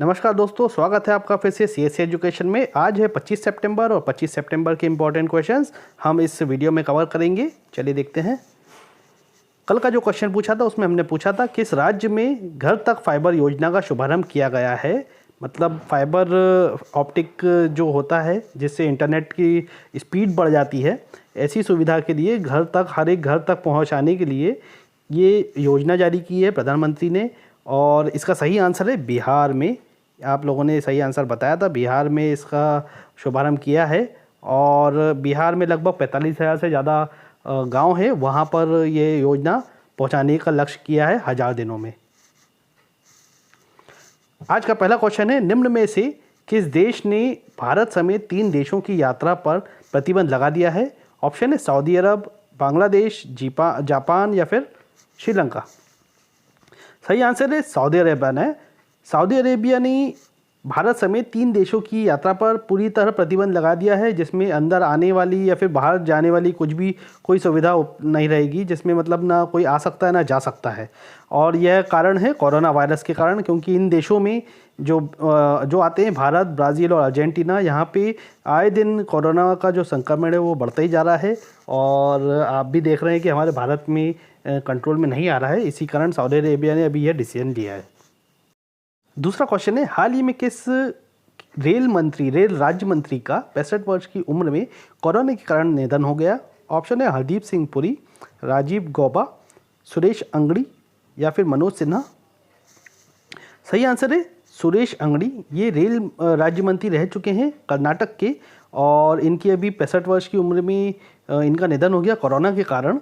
नमस्कार दोस्तों, स्वागत है आपका फिर से सीएससी एजुकेशन में। आज है 25 सितंबर और 25 सितंबर के इम्पोर्टेंट क्वेश्चंस हम इस वीडियो में कवर करेंगे। चलिए देखते हैं। कल का जो क्वेश्चन पूछा था उसमें हमने पूछा था किस राज्य में घर तक फाइबर योजना का शुभारंभ किया गया है। मतलब फाइबर ऑप्टिक जो होता है जिससे इंटरनेट की स्पीड बढ़ जाती है, ऐसी सुविधा के लिए घर तक, हर एक घर तक पहुँचाने के लिए ये योजना जारी की है प्रधानमंत्री ने। और इसका सही आंसर है बिहार में। आप लोगों ने सही आंसर बताया था, बिहार में इसका शुभारंभ किया है। और बिहार में लगभग 45,000 से ज़्यादा गांव है, वहां पर ये योजना पहुंचाने का लक्ष्य किया है 1000 दिनों में। आज का पहला क्वेश्चन है, निम्न में से किस देश ने भारत समेत 3 देशों की यात्रा पर प्रतिबंध लगा दिया है। ऑप्शन है सऊदी अरब, बांग्लादेश, जापान या फिर श्रीलंका। सही आंसर है सऊदी अरेबिया है। सऊदी अरेबिया ने भारत समेत 3 देशों की यात्रा पर पूरी तरह प्रतिबंध लगा दिया है, जिसमें अंदर आने वाली या फिर बाहर जाने वाली कोई सुविधा नहीं रहेगी, जिसमें मतलब ना कोई आ सकता है ना जा सकता है। और यह कारण है कोरोना वायरस के कारण, क्योंकि इन देशों में जो आते हैं, भारत, ब्राज़ील और अर्जेंटीना, यहाँ पे आए दिन कोरोना का जो संक्रमण है वो बढ़ता ही जा रहा है। और आप भी देख रहे हैं कि हमारे भारत में कंट्रोल में नहीं आ रहा है। इसी कारण सऊदी अरेबिया ने अभी यह डिसीजन लिया है। दूसरा क्वेश्चन है, हाल ही में किस रेल राज्य मंत्री का 65 वर्ष की उम्र में कोरोना के कारण निधन हो गया। ऑप्शन है हरदीप सिंह पुरी, राजीव गौबा, सुरेश अंगड़ी या फिर मनोज सिन्हा। सही आंसर है सुरेश अंगड़ी। ये रेल राज्य मंत्री रह चुके हैं कर्नाटक के, और इनकी अभी 65 वर्ष की उम्र में इनका निधन हो गया कोरोना के कारण।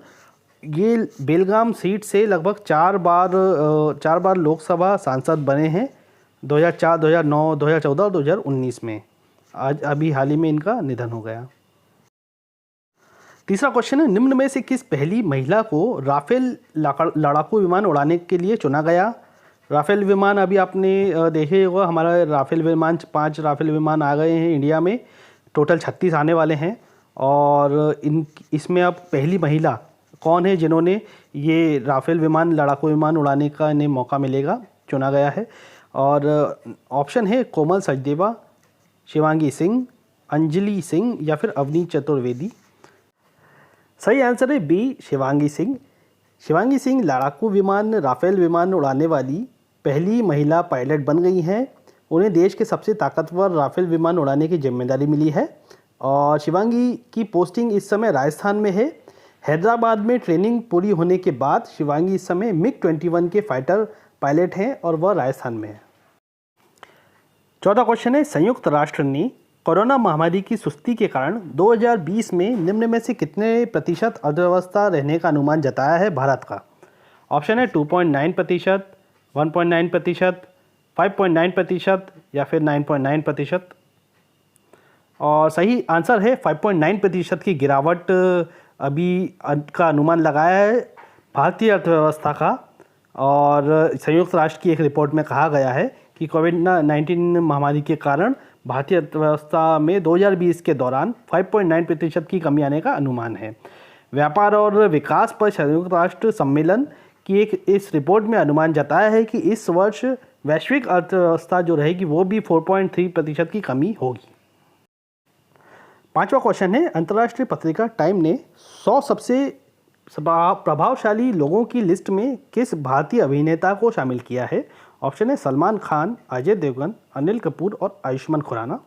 ये बेलगाम सीट से लगभग 4 बार लोकसभा सांसद बने हैं, 2004, 2009, 2014 और 2019 में। आज अभी हाल ही में इनका निधन हो गया। तीसरा क्वेश्चन है, निम्न में से किस पहली महिला को राफेल लड़ाकू विमान उड़ाने के लिए चुना गया। राफेल विमान अभी आपने देखे होगा, हमारा राफेल विमान 5 राफेल विमान आ गए हैं इंडिया में, टोटल 36 आने वाले हैं। और इसमें अब पहली महिला कौन है जिन्होंने ये राफेल लड़ाकू विमान उड़ाने का इन्हें मौका मिलेगा, चुना गया है। और ऑप्शन है कोमल सचदेवा, शिवांगी सिंह, अंजलि सिंह या फिर अवनी चतुर्वेदी। सही आंसर है बी, शिवांगी सिंह। शिवांगी सिंह लड़ाकू विमान राफेल विमान उड़ाने वाली पहली महिला पायलट बन गई हैं। उन्हें देश के सबसे ताकतवर राफेल विमान उड़ाने की जिम्मेदारी मिली है। और शिवांगी की पोस्टिंग इस समय राजस्थान में है। हैदराबाद में ट्रेनिंग पूरी होने के बाद शिवांगी इस समय MiG-21 के फाइटर पायलट हैं और वह राजस्थान में है। चौथा क्वेश्चन है, संयुक्त राष्ट्र ने कोरोना महामारी की सुस्ती के कारण 2020 में निम्न में से कितने प्रतिशत अर्थव्यवस्था रहने का अनुमान जताया है भारत का। ऑप्शन है 2.9%, 1.9%, 5.9% या फिर 9.9%। और सही आंसर है 5.9% की गिरावट अभी का अनुमान लगाया है भारतीय अर्थव्यवस्था का। और संयुक्त राष्ट्र की एक रिपोर्ट में कहा गया है कि कोविड-19 महामारी के कारण भारतीय अर्थव्यवस्था में 2020 के दौरान 5.9% की कमी आने का अनुमान है। व्यापार और विकास पर संयुक्त राष्ट्र सम्मेलन की इस रिपोर्ट में अनुमान जताया है कि इस वर्ष वैश्विक अर्थव्यवस्था जो रहेगी वो भी 4.3% की कमी होगी। पांचवा क्वेश्चन है, अंतर्राष्ट्रीय पत्रिका टाइम ने 100 सबसे प्रभावशाली लोगों की लिस्ट में किस भारतीय अभिनेता को शामिल किया है। ऑप्शन है सलमान खान, अजय देवगन, अनिल कपूर और आयुष्मान खुराना।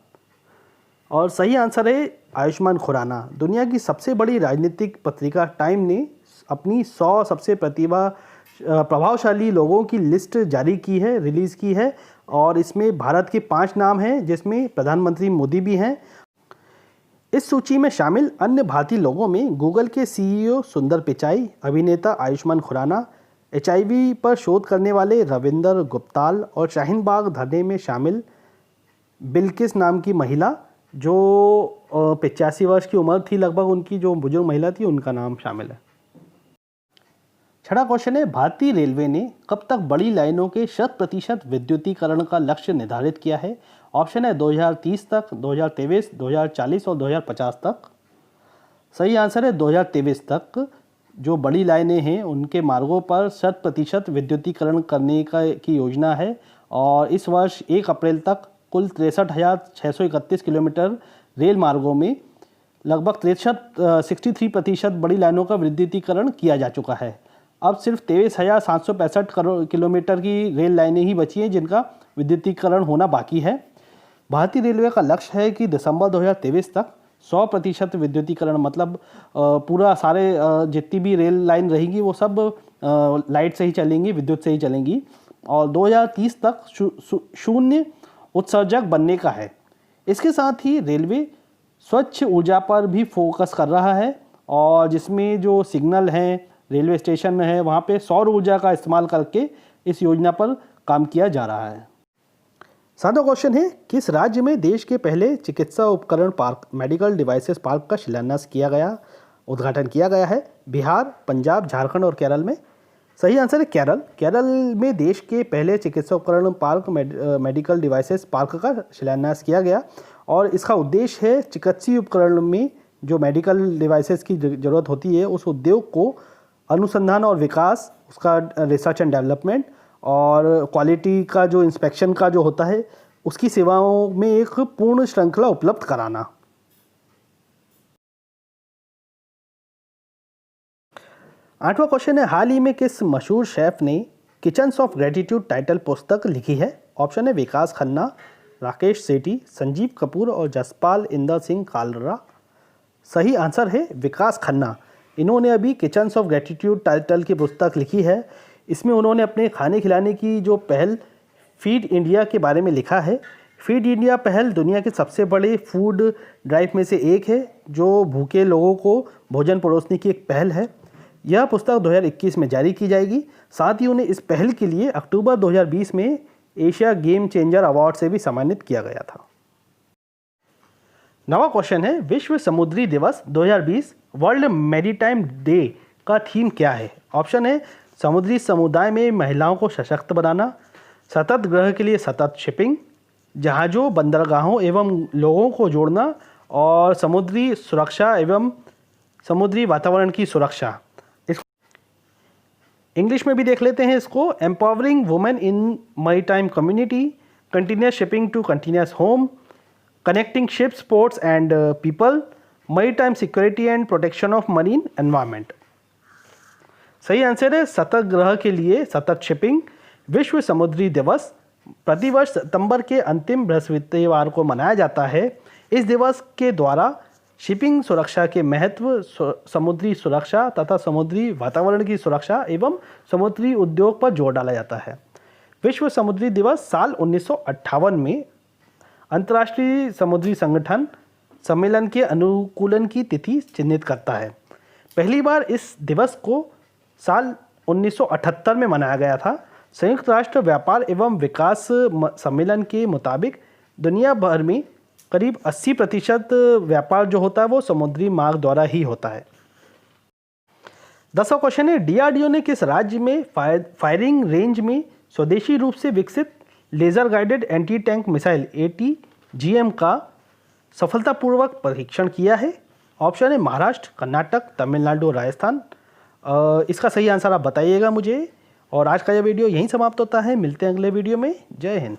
और सही आंसर है आयुष्मान खुराना। दुनिया की सबसे बड़ी राजनीतिक पत्रिका टाइम ने अपनी 100 सबसे प्रभावशाली लोगों की लिस्ट जारी की है, रिलीज़ की है। और इसमें भारत के 5 नाम हैं, जिसमें प्रधानमंत्री मोदी भी हैं। इस सूची में शामिल अन्य भारतीय लोगों में गूगल के CEO सुंदर पिचाई, अभिनेता आयुष्मान खुराना, HIV पर शोध करने वाले रविंदर गुप्ताल और शाहीन बाग धरने में शामिल बिल्किस नाम की महिला, जो 85 वर्ष की उम्र थी लगभग उनकी, जो बुजुर्ग महिला थी, उनका नाम शामिल है। छठा क्वेश्चन है, भारतीय रेलवे ने कब तक बड़ी लाइनों के 100% विद्युतीकरण का लक्ष्य निर्धारित किया है। ऑप्शन है 2030 तक, 2023, 2040 और 2050 तक। सही आंसर है 2023 तक। जो बड़ी लाइनें हैं उनके मार्गों पर 100% विद्युतीकरण करने की योजना है और इस वर्ष 1 अप्रैल तक कुल 63,631 किलोमीटर रेल मार्गों में लगभग 63% बड़ी लाइनों का विद्युतीकरण किया जा चुका है। अब सिर्फ 23,765 किलोमीटर की रेल लाइनें ही बची हैं जिनका विद्युतीकरण होना बाकी है। भारतीय रेलवे का लक्ष्य है कि दिसंबर 2023 तक 100% विद्युतीकरण, मतलब पूरा सारे जितनी भी रेल लाइन रहेंगी वो सब लाइट से ही चलेंगी, विद्युत से ही चलेंगी, और 2030 तक शून्य उत्सर्जक बनने का है। इसके साथ ही रेलवे स्वच्छ ऊर्जा पर भी फोकस कर रहा है, और जिसमें जो सिग्नल हैं, रेलवे स्टेशन है, वहाँ पे सौर ऊर्जा का इस्तेमाल करके इस योजना पर काम किया जा रहा है। 7वां क्वेश्चन है, किस राज्य में देश के पहले चिकित्सा उपकरण पार्क, मेडिकल डिवाइसेस पार्क का शिलान्यास किया गया, उद्घाटन किया गया है? बिहार, पंजाब, झारखंड और केरल में। सही आंसर है केरल। केरल में देश के पहले चिकित्सा उपकरण पार्क, मेडिकल डिवाइसेस पार्क का शिलान्यास किया गया, और इसका उद्देश्य है चिकित्सीय उपकरण में जो मेडिकल डिवाइसेस की ज़रूरत होती है उस उद्योग को अनुसंधान और विकास, उसका रिसर्च एंड डेवलपमेंट और क्वालिटी का जो इंस्पेक्शन का जो होता है उसकी सेवाओं में एक पूर्ण श्रृंखला उपलब्ध कराना। 8वां क्वेश्चन है, हाल ही में किस मशहूर शेफ ने किचन्स ऑफ ग्रेटिट्यूड टाइटल पुस्तक लिखी है? ऑप्शन है विकास खन्ना, राकेश सेठी, संजीव कपूर और जसपाल इंदर सिंह कालरा। सही आंसर है विकास खन्ना। इन्होंने अभी किचन्स ऑफ ग्रेटिट्यूड टाइटल की पुस्तक लिखी है। इसमें उन्होंने अपने खाने खिलाने की जो पहल फीड इंडिया के बारे में लिखा है। फीड इंडिया पहल दुनिया के सबसे बड़े फूड ड्राइव में से एक है, जो भूखे लोगों को भोजन परोसने की एक पहल है। यह पुस्तक 2021 में जारी की जाएगी। साथ ही उन्हें इस पहल के लिए अक्टूबर 2020 में एशिया गेम चेंजर अवार्ड से भी सम्मानित किया गया था। 9वां क्वेश्चन है, विश्व समुद्री दिवस 2020 वर्ल्ड मैरीटाइम डे का थीम क्या है? ऑप्शन है समुद्री समुदाय में महिलाओं को सशक्त बनाना, सतत ग्रह के लिए सतत शिपिंग, जहाज़ों, बंदरगाहों एवं लोगों को जोड़ना, और समुद्री सुरक्षा एवं समुद्री वातावरण की सुरक्षा। इंग्लिश में भी देख लेते हैं इसको। Empowering women in maritime community, continuous shipping to continuous home, connecting ships, ports and people, maritime security and protection of marine environment. सही आंसर है सतत ग्रह के लिए सतत शिपिंग। विश्व समुद्री दिवस प्रतिवर्ष सितंबर के अंतिम बृहस्पतिवार को मनाया जाता है। इस दिवस के द्वारा शिपिंग सुरक्षा के महत्व, समुद्री सुरक्षा तथा समुद्री वातावरण की सुरक्षा एवं समुद्री उद्योग पर जोर डाला जाता है। विश्व समुद्री दिवस साल 1958 में अंतर्राष्ट्रीय समुद्री संगठन सम्मेलन के अनुकूलन की तिथि चिन्हित करता है। पहली बार इस दिवस को साल 1978 में मनाया गया था। संयुक्त राष्ट्र व्यापार एवं विकास सम्मेलन के मुताबिक दुनिया भर में करीब 80% व्यापार जो होता है वो समुद्री मार्ग द्वारा ही होता है। 10वां क्वेश्चन है, डीआरडीओ ने किस राज्य में फायरिंग रेंज में स्वदेशी रूप से विकसित laser guided anti tank missile ATGM का सफलतापूर्वक परीक्षण किया है? ऑप्शन है महाराष्ट्र, कर्नाटक, तमिलनाडु, राजस्थान। इसका सही आंसर आप बताइएगा मुझे। और आज का यह वीडियो यहीं समाप्त होता है। मिलते हैं अगले वीडियो में। जय हिंद।